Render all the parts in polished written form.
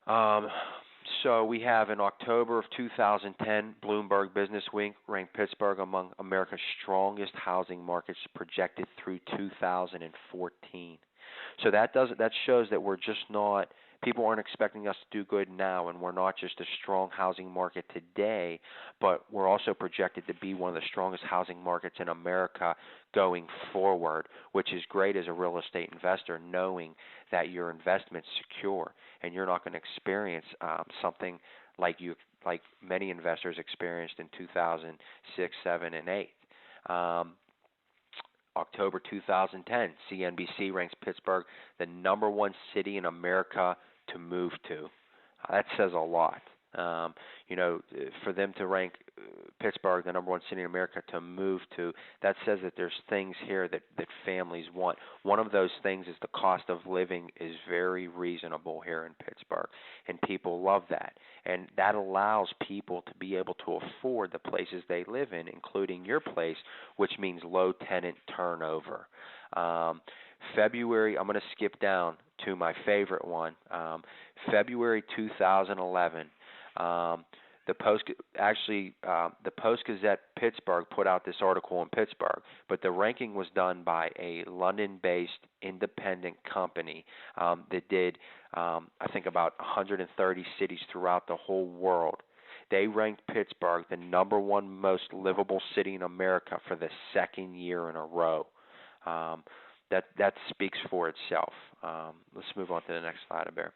Um, so we have in October of 2010, Bloomberg Business Week ranked Pittsburgh among America's strongest housing markets projected through 2014. So that shows that we're just not people aren't expecting us to do good now, and we're not just a strong housing market today, but we're also projected to be one of the strongest housing markets in America going forward, which is great as a real estate investor, knowing that your investment's secure and you're not going to experience something like you like many investors experienced in 2006, 7, and 8. Um, October 2010, CNBC ranks Pittsburgh the number one city in America to move to. That says a lot. Um, for them to rank Pittsburgh the number one city in America to move to, that says that there's things here that families want. One of those things is the cost of living is very reasonable here in Pittsburgh, and people love that. And that allows people to be able to afford the places they live in, including your place, which means low tenant turnover. Um, February, I'm going to skip down to my favorite one. February 2011. Um, the Post Gazette Pittsburgh put out this article in Pittsburgh, but the ranking was done by a London-based independent company that did, I think, about 130 cities throughout the whole world. They ranked Pittsburgh the number one most livable city in America for the second year in a row. Um, that speaks for itself. Let's move on to the next slide, Bear.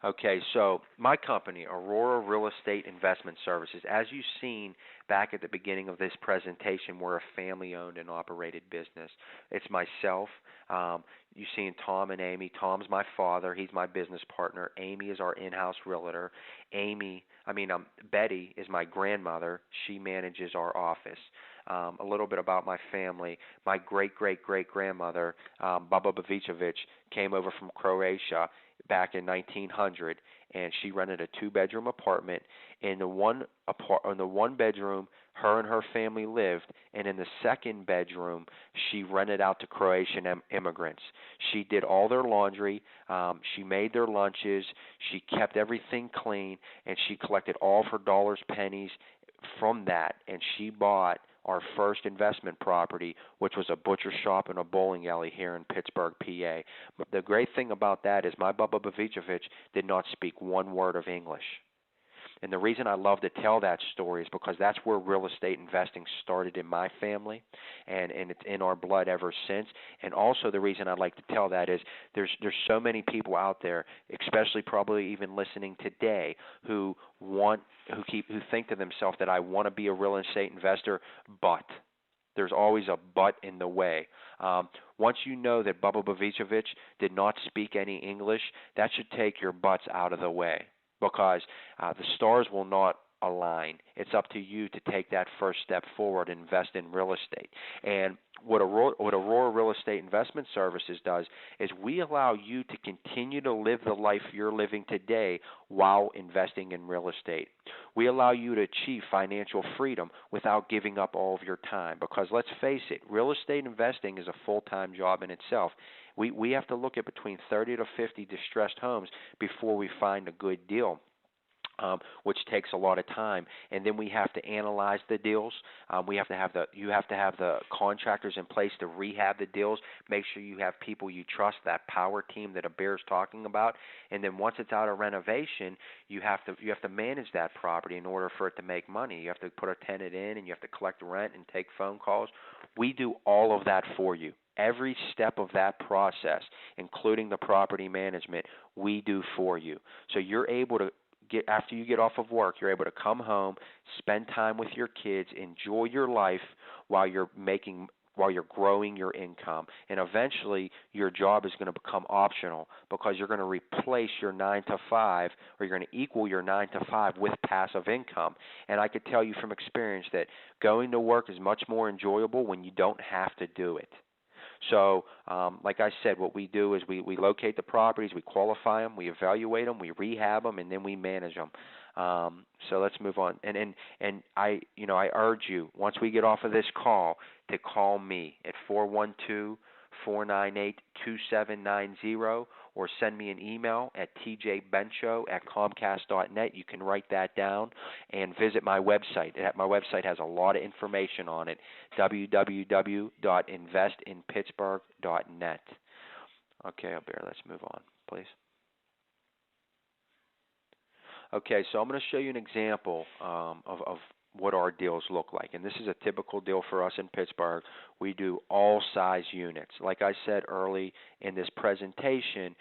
Okay, so my company, Aurora Real Estate Investment Services, as you've seen back at the beginning of this presentation, we're a family-owned and operated business. It's myself. You've seen Tom and Amy. Tom's my father. He's my business partner. Amy is our in-house realtor. Betty is my grandmother. She manages our office. A little bit about my family. My great-great-great-grandmother, Baba Bavicevic, came over from Croatia back in 1900, and she rented a two-bedroom apartment. In the one bedroom, her and her family lived, and in the second bedroom, she rented out to Croatian immigrants. She did all their laundry, she made their lunches, she kept everything clean, and she collected all of her dollars, pennies from that, and she bought our first investment property, which was a butcher shop and a bowling alley here in Pittsburgh, PA. But the great thing about that is my Baba Bavicevic did not speak one word of English. And the reason I love to tell that story is because that's where real estate investing started in my family, and it's in our blood ever since. And also the reason I like to tell that is there's so many people out there, especially probably even listening today, who think to themselves that I want to be a real estate investor, but there's always a but in the way. Once you know that Baba Bavicevic did not speak any English, that should take your butts out of the way, because the stars will not align. It's up to you to take that first step forward and invest in real estate. And what Aurora Real Estate Investment Services does is we allow you to continue to live the life you're living today while investing in real estate. We allow you to achieve financial freedom without giving up all of your time, because let's face it, real estate investing is a full-time job in itself. We have to look at between 30 to 50 distressed homes before we find a good deal. Which takes a lot of time, and then we have to analyze the deals. You have to have the contractors in place to rehab the deals. Make sure you have people you trust, that power team that Bear's talking about. And then once it's out of renovation, you have to manage that property in order for it to make money. You have to put a tenant in, and you have to collect rent and take phone calls. We do all of that for you. Every step of that process, including the property management, we do for you. So you're able to after you get off of work, you're able to come home, spend time with your kids, enjoy your life while you're growing your income. And eventually your job is going to become optional, because you're going to replace your 9 to 5, or you're going to equal your 9 to 5 with passive income. And I could tell you from experience that going to work is much more enjoyable when you don't have to do it. So, like I said, what we do is we locate the properties, we qualify them, we evaluate them, we rehab them, and then we manage them. So let's move on. And I urge you, once we get off of this call, to call me at 412 414-982-2790, or send me an email at tjbencho@comcast.net. You can write that down and visit my website. My website has a lot of information on it, www.investinpittsburgh.net. Okay, Albert, let's move on, please. Okay, so I'm going to show you an example of what our deals look like. And this is a typical deal for us in Pittsburgh. We do all size units. Like I said early in this presentation,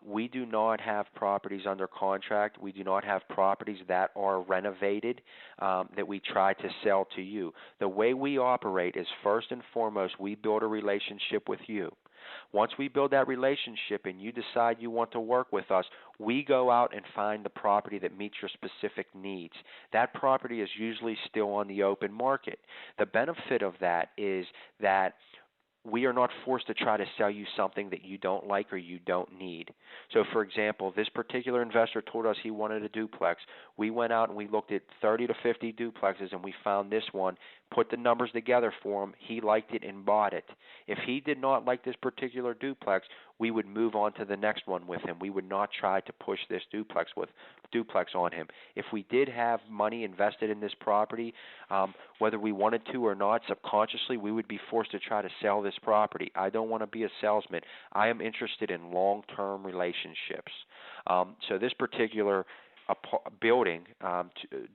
we do not have properties under contract. We do not have properties that are renovated that we try to sell to you. The way we operate is, first and foremost, we build a relationship with you. Once we build that relationship and you decide you want to work with us, we go out and find the property that meets your specific needs. That property is usually still on the open market. The benefit of that is that we are not forced to try to sell you something that you don't like or you don't need. So, for example, this particular investor told us he wanted a duplex. We went out and we looked at 30 to 50 duplexes, and we found this one, put the numbers together for him. He liked it and bought it. If he did not like this particular duplex, we would move on to the next one with him. We would not try to push this duplex on him. If we did have money invested in this property, whether we wanted to or not, subconsciously we would be forced to try to sell this property. I don't want to be a salesman. I am interested in long-term relationships. So this particular building,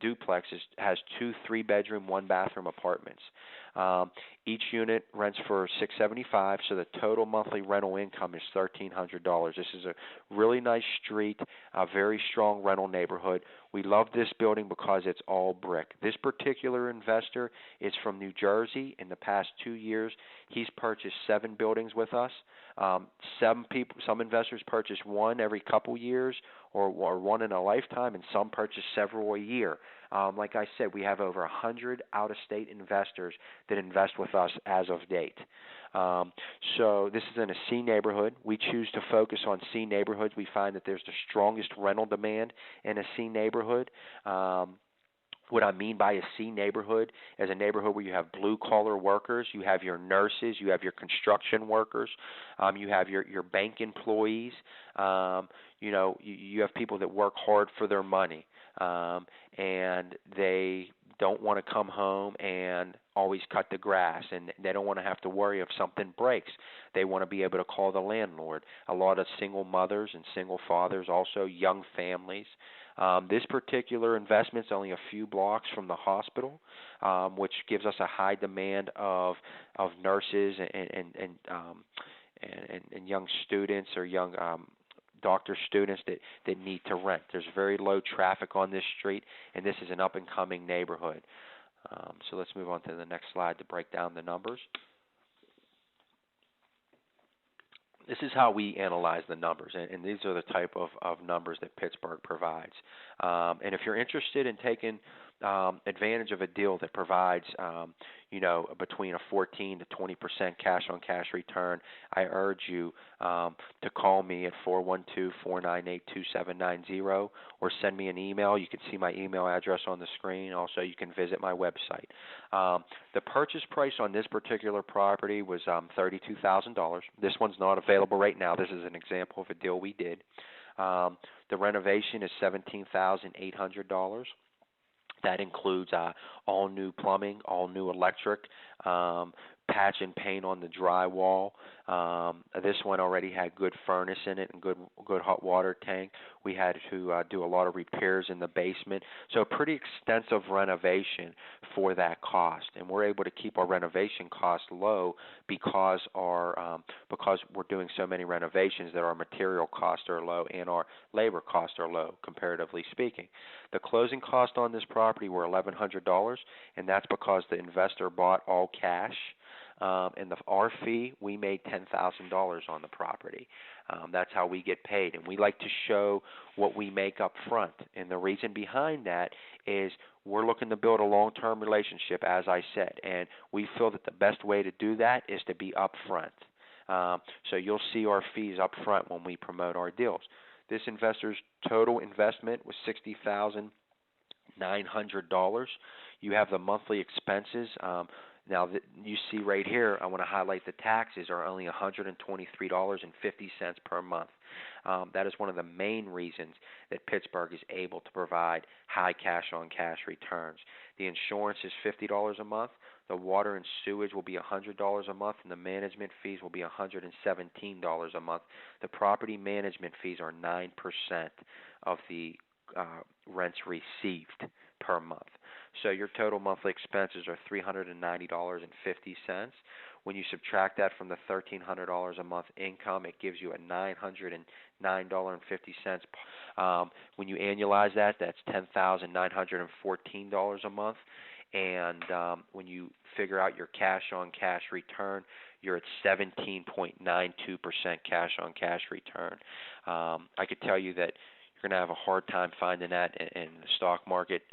duplex, has 2 3-bedroom, 1-bathroom apartments. Each unit rents for $675, so the total monthly rental income is $1,300. This is a really nice street, a very strong rental neighborhood. We love this building because it's all brick. This particular investor is from New Jersey. In the past 2 years, he's purchased 7 buildings with us. Some investors purchase one every couple years or one in a lifetime, and some purchase several a year. Like I said, we have over 100 out-of-state investors that invest with us as of date. So this is in a C neighborhood. We choose to focus on C neighborhoods. We find that there's the strongest rental demand in a C neighborhood. What I mean by a C neighborhood is a neighborhood where you have blue-collar workers, you have your nurses, you have your construction workers, you have your bank employees. You have people that work hard for their money, and they don't want to come home and always cut the grass, and they don't want to have to worry if something breaks. They want to be able to call the landlord. A lot of single mothers and single fathers, also young families. This particular investment is only a few blocks from the hospital, which gives us a high demand of nurses and young students or young doctor students that need to rent. There's very low traffic on this street, and this is an up-and-coming neighborhood. So let's move on to the next slide to break down the numbers. This is how we analyze the numbers, and these are the type of numbers that Pittsburgh provides. And if you're interested in taking advantage of a deal that provides, between a 14 to 20% cash-on-cash return, I urge you to call me at 412-498-2790 or send me an email. You can see my email address on the screen. Also, you can visit my website. The purchase price on this particular property was $32,000. This one's not available right now. This is an example of a deal we did. The renovation is $17,800. That includes all new plumbing, all new electric, patch and paint on the drywall. This one already had good furnace in it and good hot water tank. We had to do a lot of repairs in the basement. So a pretty extensive renovation for that cost. And we're able to keep our renovation costs low because because we're doing so many renovations that our material costs are low and our labor costs are low, comparatively speaking. The closing costs on this property were $1,100, and that's because the investor bought all cash. And our fee, we made $10,000 on the property. That's how we get paid, and we like to show what we make up front. And the reason behind that is we're looking to build a long-term relationship, as I said, and we feel that the best way to do that is to be up front. So you'll see our fees up front when we promote our deals. This investor's total investment was $60,900. You have the monthly expenses. Now, you see right here, I want to highlight the taxes are only $123.50 per month. That is one of the main reasons that Pittsburgh is able to provide high cash-on-cash returns. The insurance is $50 a month. The water and sewage will be $100 a month, and the management fees will be $117 a month. The property management fees are 9% of the rents received per month. So your total monthly expenses are $390.50. When you subtract that from the $1,300 a month income, it gives you a $909.50. When you annualize that, that's $10,914 a month. And when you figure out your cash-on-cash return, you're at 17.92% cash-on-cash return. I could tell you that you're going to have a hard time finding that in the stock market,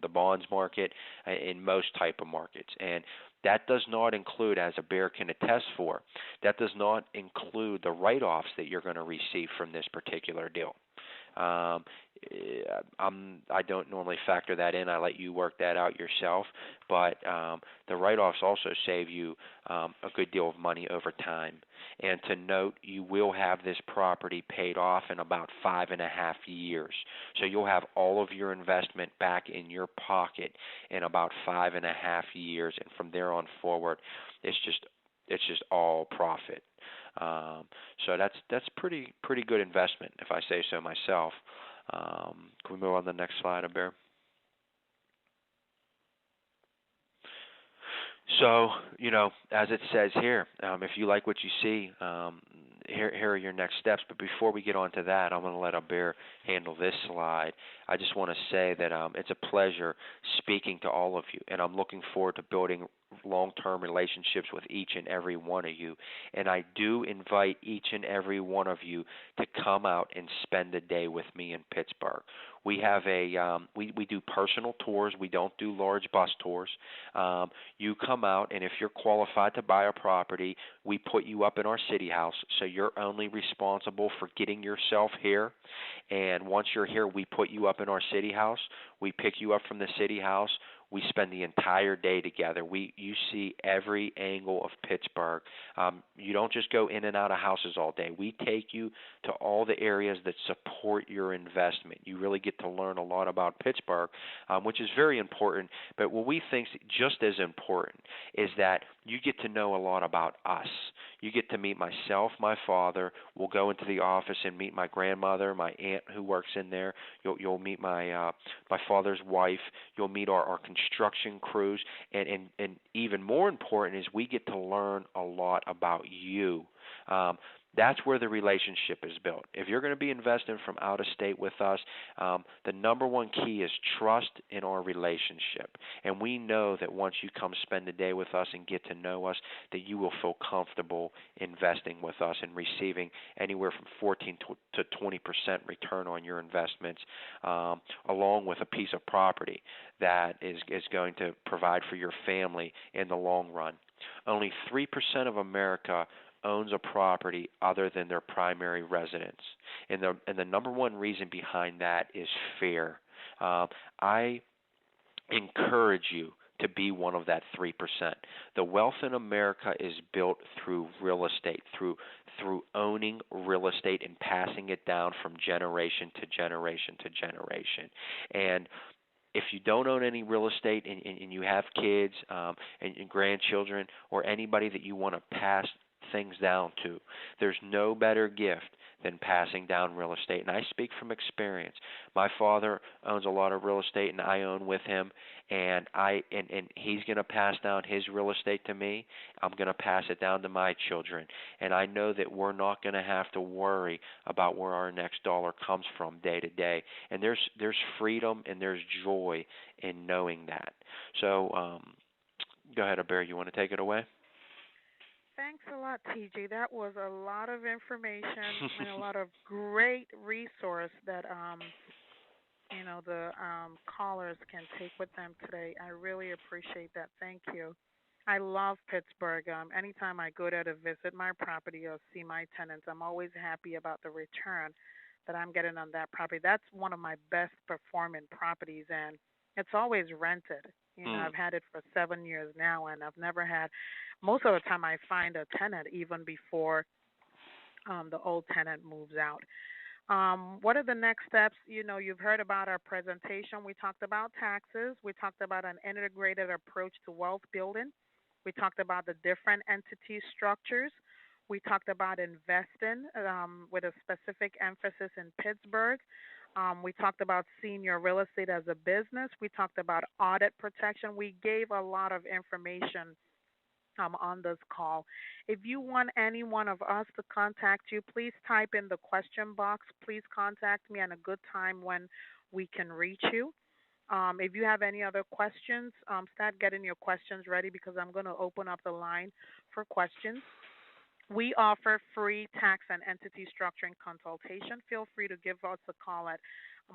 the bonds market, in most type of markets. And that does not include, as a bear can attest for, that does not include the write-offs that you're going to receive from this particular deal. I don't normally factor that in. I let you work that out yourself. But the write-offs also save you a good deal of money over time. And to note, you will have this property paid off in about 5.5 years. So you'll have all of your investment back in your pocket in about 5.5 years, and from there on forward, it's just all profit. So that's pretty good investment, if I say so myself. Can we move on to the next slide, Bear? So, as it says here, if you like what you see, here are your next steps. But before we get on to that, I'm going to let Bear handle this slide. I just want to say that it's a pleasure speaking to all of you, and I'm looking forward to building long-term relationships with each and every one of you. And I do invite each and every one of you to come out and spend a day with me in Pittsburgh. We have we do personal tours. We don't do large bus tours. You come out, and if you're qualified to buy a property, we put you up in our city house, so you're only responsible for getting yourself here. And once you're here, we put you up in our city house. We pick you up from the city house. We spend the entire day together. You see every angle of Pittsburgh. You don't just go in and out of houses all day. We take you to all the areas that support your investment. You really get to learn a lot about Pittsburgh, which is very important. But what we think is just as important is that you get to know a lot about us. You get to meet myself, my father. We'll go into the office and meet my grandmother, my aunt who works in there. You'll meet my father's wife. You'll meet our construction crews, and even more important is we get to learn a lot about you. That's where the relationship is built. If you're going to be investing from out of state with us, the number one key is trust in our relationship. And we know that once you come spend a day with us and get to know us, that you will feel comfortable investing with us and receiving anywhere from 14 to 20% return on your investments, along with a piece of property that is going to provide for your family in the long run. Only 3% of America owns a property other than their primary residence. And the number one reason behind that is fear. I encourage you to be one of that 3%. The wealth in America is built through real estate, through owning real estate and passing it down from generation to generation to generation. And if you don't own any real estate and you have kids and grandchildren or anybody that you want to pass things down to, there's no better gift than passing down real estate. And I speak from experience. My father owns a lot of real estate, and I own with him, and he's going to pass down his real estate to me. I'm going to pass it down to my children. And I know that we're not going to have to worry about where our next dollar comes from day to day. And there's freedom and there's joy in knowing that. So go ahead, Bear. You want to take it away? Thanks a lot, TJ. That was a lot of information and a lot of great resource that the callers can take with them today. I really appreciate that. Thank you. I love Pittsburgh. Anytime I go there to visit my property or see my tenants, I'm always happy about the return that I'm getting on that property. That's one of my best performing properties, and it's always rented. Hmm. I've had it for 7 years now, and I've never had. Most of the time, I find a tenant even before the old tenant moves out. What are the next steps? You've heard about our presentation. We talked about taxes. We talked about an integrated approach to wealth building. We talked about the different entity structures. We talked about investing with a specific emphasis in Pittsburgh. We talked about senior real estate as a business. We talked about audit protection. We gave a lot of information on this call. If you want any one of us to contact you, please type in the question box. Please contact me at a good time when we can reach you. If you have any other questions, start getting your questions ready because I'm going to open up the line for questions. We offer free tax and entity structuring consultation. Feel free to give us a call at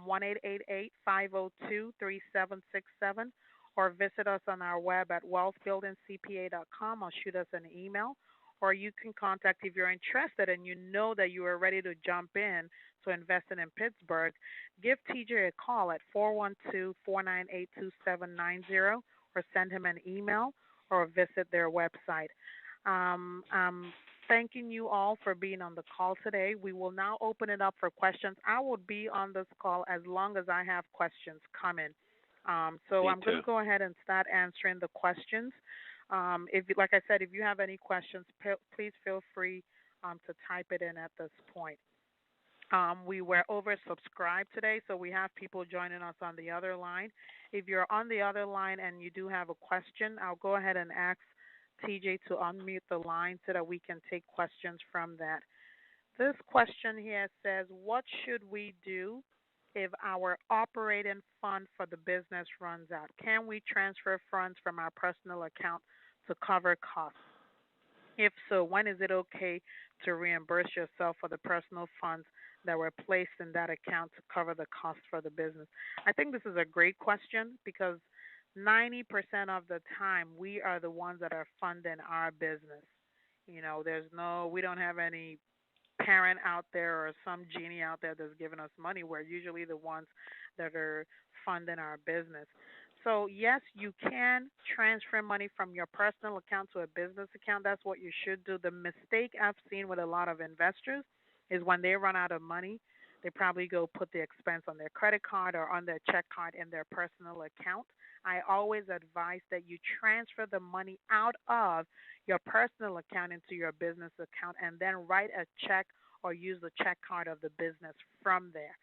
1-888-502-3767 or visit us on our web at wealthbuildingcpa.com or shoot us an email. Or you can contact if you're interested and you know that you are ready to jump in to investing in Pittsburgh, give TJ a call at 412-498-2790 or send him an email or visit their website. I'm thanking you all for being on the call today. We will now open it up for questions. I will be on this call as long as I have questions coming. So Me I'm going too. to go ahead and start answering the questions. If, like I said, if you have any questions, please feel free to type it in at this point. We were oversubscribed today, so we have people joining us on the other line. If you're on the other line and you do have a question, I'll go ahead and ask TJ to unmute the line so that we can take questions from that. This question here says, what should we do if our operating fund for the business runs out? Can we transfer funds from our personal account to cover costs? If so, when is it okay to reimburse yourself for the personal funds that were placed in that account to cover the cost for the business? I think this is a great question because 90% of the time we are the ones that are funding our business. We don't have any parent out there or some genie out there that's giving us money. We're usually the ones that are funding our business. So, yes, you can transfer money from your personal account to a business account. That's what you should do. The mistake I've seen with a lot of investors is when they run out of money, they probably go put the expense on their credit card or on their check card in their personal account. I always advise that you transfer the money out of your personal account into your business account and then write a check or use the check card of the business from there.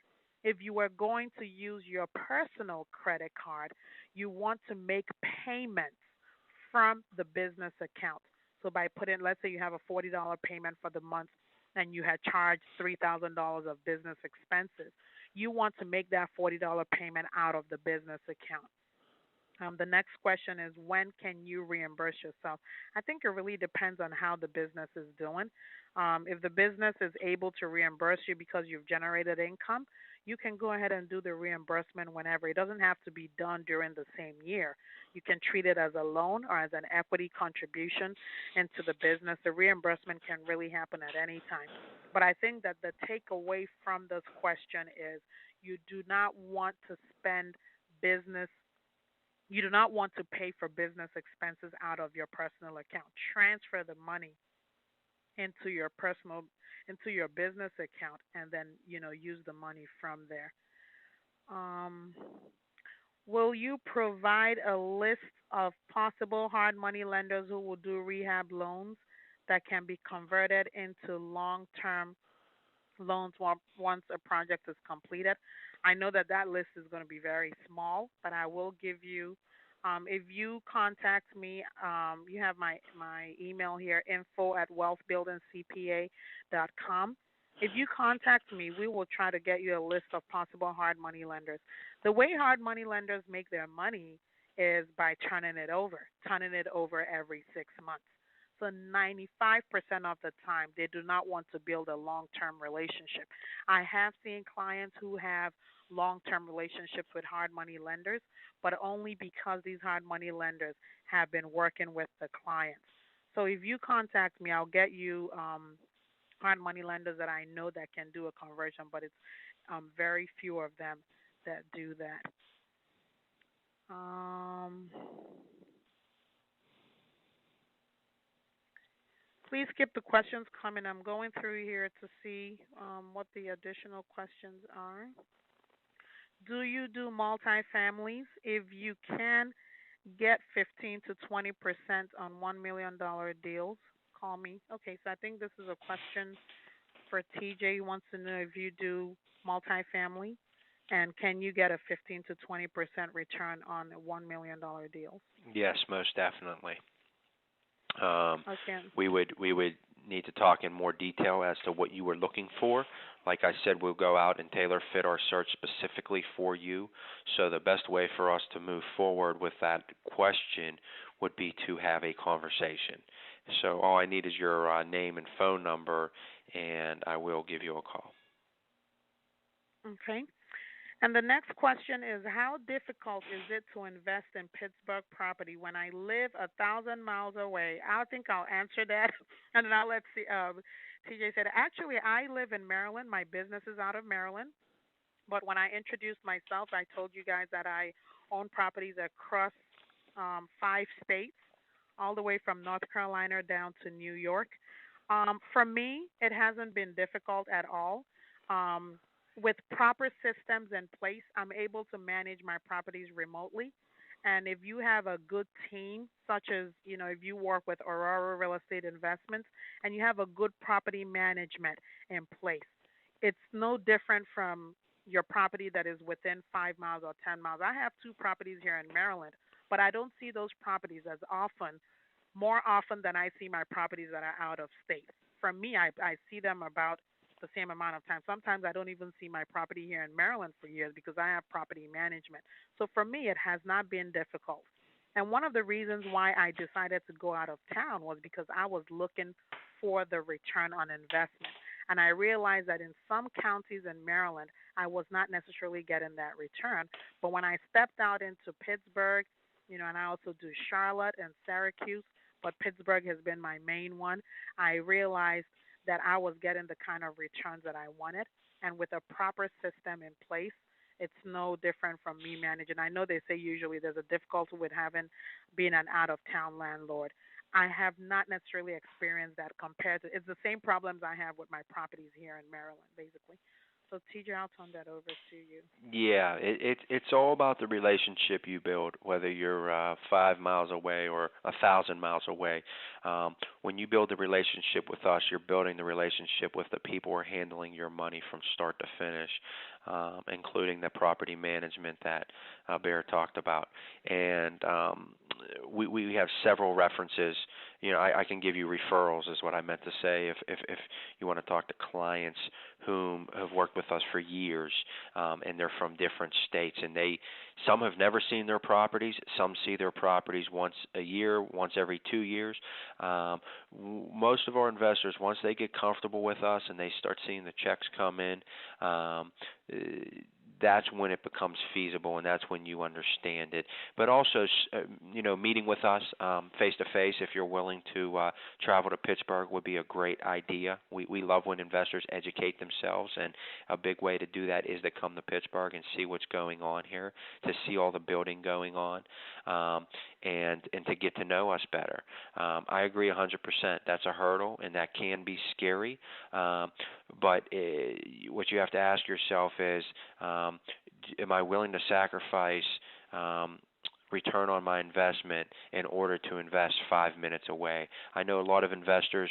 If you are going to use your personal credit card, you want to make payments from the business account. So by putting, let's say you have a $40 payment for the month and you had charged $3,000 of business expenses, you want to make that $40 payment out of the business account. The next question is, when can you reimburse yourself? I think it really depends on how the business is doing. If the business is able to reimburse you because you've generated income, you can go ahead and do the reimbursement whenever. It doesn't have to be done during the same year. You can treat it as a loan or as an equity contribution into the business. The reimbursement can really happen at any time. But I think that the takeaway from this question is you do not want to spend business you do not want to pay for business expenses out of your personal account. Transfer the money into your business account and then, use the money from there. Um, will you provide a list of possible hard money lenders who will do rehab loans that can be converted into long-term loans once a project is completed? I know that that list is going to be very small, but I will give you. If you contact me, you have my email here, info@wealthbuildingcpa.com. If you contact me, we will try to get you a list of possible hard money lenders. The way hard money lenders make their money is by turning it over every 6 months. So 95% of the time, they do not want to build a long-term relationship. I have seen clients who have long-term relationships with hard money lenders, but only because these hard money lenders have been working with the clients. So if you contact me, I'll get you hard money lenders that I know that can do a conversion, but it's very few of them that do that. Um, Please keep the questions coming. I'm going through here to see what the additional questions are. Do you do multifamilies? If you can get 15 to 20% on $1 million deals, call me. Okay, so I think this is a question for TJ. He wants to know if you do multifamily and can you get a 15 to 20% return on $1 million deals? Yes, most definitely. Um, Okay. we would need to talk in more detail as to what you were looking for. Like I said, we'll go out and tailor fit our search specifically for you. So the best way for us to move forward with that question would be to have a conversation. So all I need is your name and phone number, and I will give you a call. Okay. And the next question is, how difficult is it to invest in Pittsburgh property when I live 1,000 miles away? I think I'll answer that, and then I'll let TJ said. Actually, I live in Maryland. My business is out of Maryland. But when I introduced myself, I told you guys that I own properties across 5 states, all the way from North Carolina down to New York. For me, it hasn't been difficult at all. Um, with proper systems in place, I'm able to manage my properties remotely. And if you have a good team, such as, if you work with Aurora Real Estate Investments and you have a good property management in place, it's no different from your property that is within 5 miles or 10 miles. I have two properties here in Maryland, but I don't see those properties as often, more often than I see my properties that are out of state. For me, I see them about the same amount of time. Sometimes I don't even see my property here in Maryland for years because I have property management. So for me, it has not been difficult. And one of the reasons why I decided to go out of town was because I was looking for the return on investment. And I realized that in some counties in Maryland, I was not necessarily getting that return. But when I stepped out into Pittsburgh, and I also do Charlotte and Syracuse, but Pittsburgh has been my main one, I realized that I was getting the kind of returns that I wanted. And with a proper system in place, it's no different from me managing. I know they say usually there's a difficulty with having being an out of town landlord. I have not necessarily experienced that compared to it's the same problems I have with my properties here in Maryland, basically. So TJ, I'll turn that over to you. Yeah, it's all about the relationship you build, whether you're 5 miles away or 1,000 miles away. When you build the relationship with us, you're building the relationship with the people who are handling your money from start to finish, including the property management that Bear talked about. And we have several references. I can give you referrals, is what I meant to say. If you want to talk to clients whom have worked with us for years, and they're from different states, and some have never seen their properties, some see their properties once a year, once every 2 years. Most of our investors, once they get comfortable with us and they start seeing the checks come in, that's when it becomes feasible, and that's when you understand it. But also, meeting with us face to face, if you're willing to travel to Pittsburgh, would be a great idea. We love when investors educate themselves, and a big way to do that is to come to Pittsburgh and see what's going on here, to see all the building going on, and to get to know us better. I agree 100%. That's a hurdle, and that can be scary. But what you have to ask yourself is, am I willing to sacrifice return on my investment in order to invest 5 minutes away? I know a lot of investors,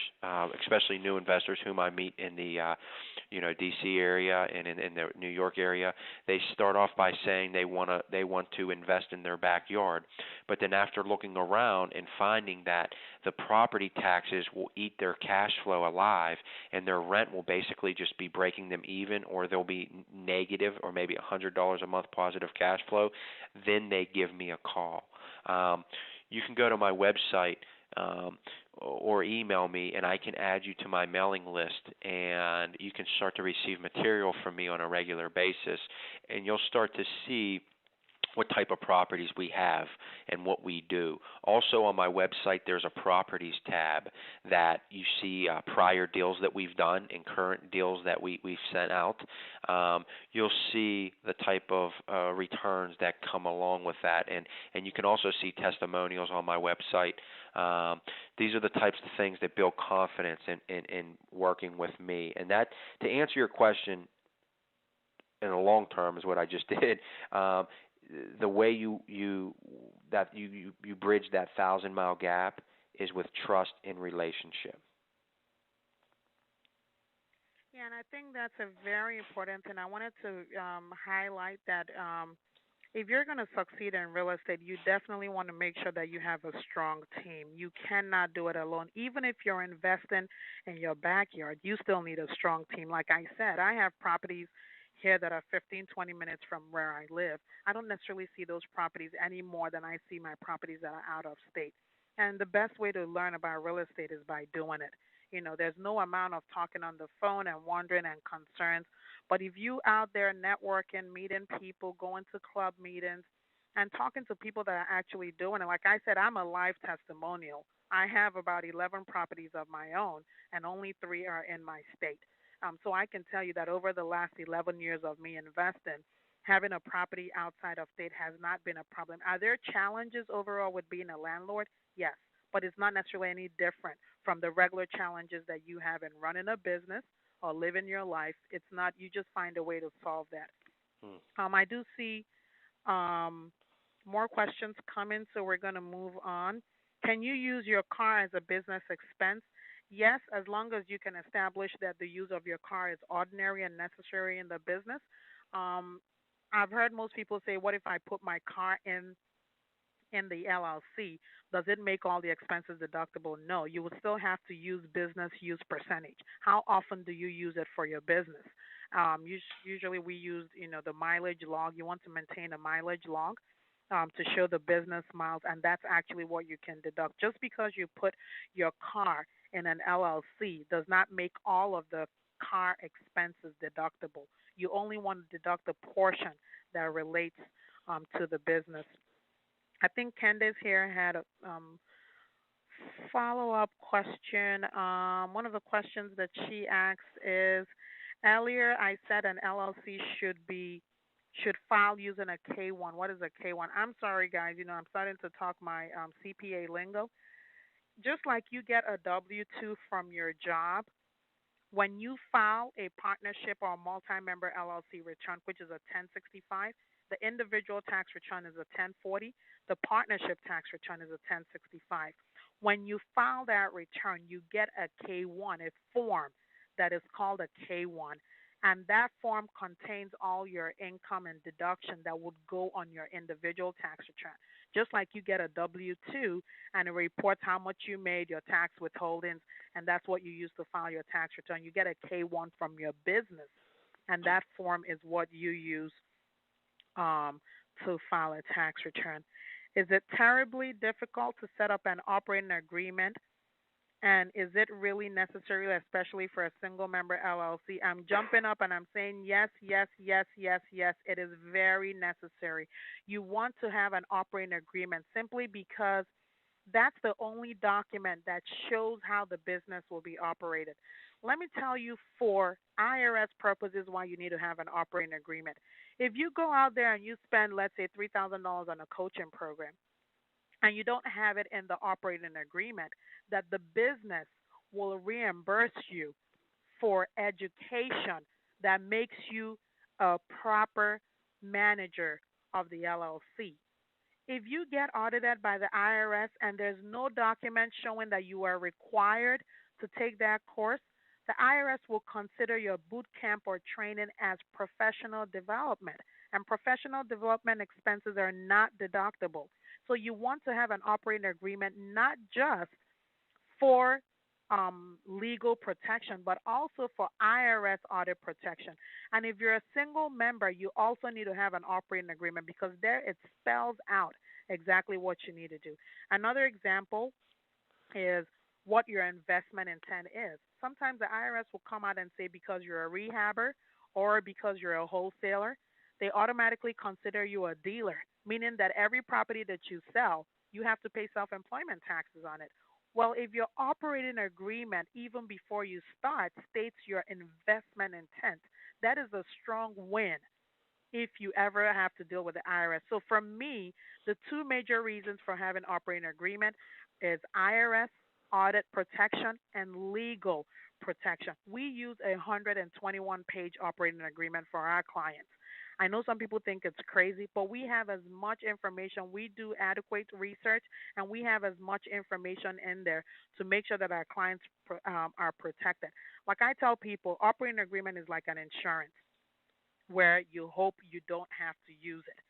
especially new investors whom I meet in the D.C. area and in the New York area. They start off by saying they want to invest in their backyard, but then after looking around and finding that the property taxes will eat their cash flow alive, and their rent will basically just be breaking them even, or they'll be negative, or maybe $100 a month positive cash flow, then they give me a call. You can go to my website or email me, and I can add you to my mailing list, and you can start to receive material from me on a regular basis, and you'll start to see what type of properties we have and what we do. Also on my website, there's a properties tab that you see prior deals that we've done and current deals that we've sent out. You'll see the type of returns that come along with that, and you can also see testimonials on my website. These are the types of things that build confidence in working with me. And that, to answer your question in the long term, is what I just did. The way you bridge that 1,000-mile gap is with trust in relationship. Yeah, and I think that's a very important thing. I wanted to highlight that if you're going to succeed in real estate, you definitely want to make sure that you have a strong team. You cannot do it alone. Even if you're investing in your backyard, you still need a strong team. Like I said, I have properties here that are 15, 20 minutes from where I live. I don't necessarily see those properties any more than I see my properties that are out of state. And the best way to learn about real estate is by doing it. There's no amount of talking on the phone and wondering and concerns. But if you out there networking, meeting people, going to club meetings, and talking to people that are actually doing it, like I said, I'm a live testimonial. I have about 11 properties of my own, and only three are in my state. So I can tell you that over the last 11 years of me investing, having a property outside of state has not been a problem. Are there challenges overall with being a landlord? Yes, but it's not necessarily any different from the regular challenges that you have in running a business or living your life. It's not, you just find a way to solve that. Hmm. I do see um, more questions coming, so we're going to move on. Can you use your car as a business expense? Yes, as long as you can establish that the use of your car is ordinary and necessary in the business. Um, I've heard most people say, "What if I put my car in the LLC, does it make all the expenses deductible?" No, you will still have to use business use percentage. How often do you use it for your business? Usually we use, the mileage log. You want to maintain a mileage log to show the business miles, and that's actually what you can deduct. Just because you put your car in an LLC does not make all of the car expenses deductible. You only want to deduct the portion that relates to the business. I think Candace here had a follow-up question. One of the questions that she asked is, earlier I said an LLC should file using a K1. What is a K1? I'm sorry, guys. I'm starting to talk my CPA lingo. Just like you get a W-2 from your job, when you file a partnership or multi-member LLC return, which is a 1065, the individual tax return is a 1040, the partnership tax return is a 1065. When you file that return, you get a K1, a form that is called a K1, and that form contains all your income and deduction that would go on your individual tax return. Just like you get a W-2 and it reports how much you made, your tax withholdings, and that's what you use to file your tax return. You get a K1 from your business, and that form is what you use um, to file a tax return. Is it terribly difficult to set up an operating agreement? And is it really necessary, especially for a single member LLC? I'm jumping up and I'm saying yes, yes, yes, yes, yes. It is very necessary. You want to have an operating agreement simply because that's the only document that shows how the business will be operated. Let me tell you for IRS purposes why you need to have an operating agreement. If you go out there and you spend, let's say, $3,000 on a coaching program, and you don't have it in the operating agreement, that the business will reimburse you for education that makes you a proper manager of the LLC. If you get audited by the IRS and there's no document showing that you are required to take that course, the IRS will consider your boot camp or training as professional development. And professional development expenses are not deductible. So you want to have an operating agreement not just for legal protection, but also for IRS audit protection. And if you're a single member, you also need to have an operating agreement because there it spells out exactly what you need to do. Another example is what your investment intent is. Sometimes the IRS will come out and say because you're a rehabber or because you're a wholesaler, they automatically consider you a dealer, meaning that every property that you sell, you have to pay self employment taxes on it. Well, if your operating agreement, even before you start, states your investment intent, that is a strong win if you ever have to deal with the IRS. So for me, the two major reasons for having operating agreement is IRS audit protection and legal protection. We use a 121-page operating agreement for our clients. I know some people think it's crazy, but we have as much information. We do adequate research, and we have as much information in there to make sure that our clients are protected. Like I tell people, operating agreement is like an insurance where you hope you don't have to use it.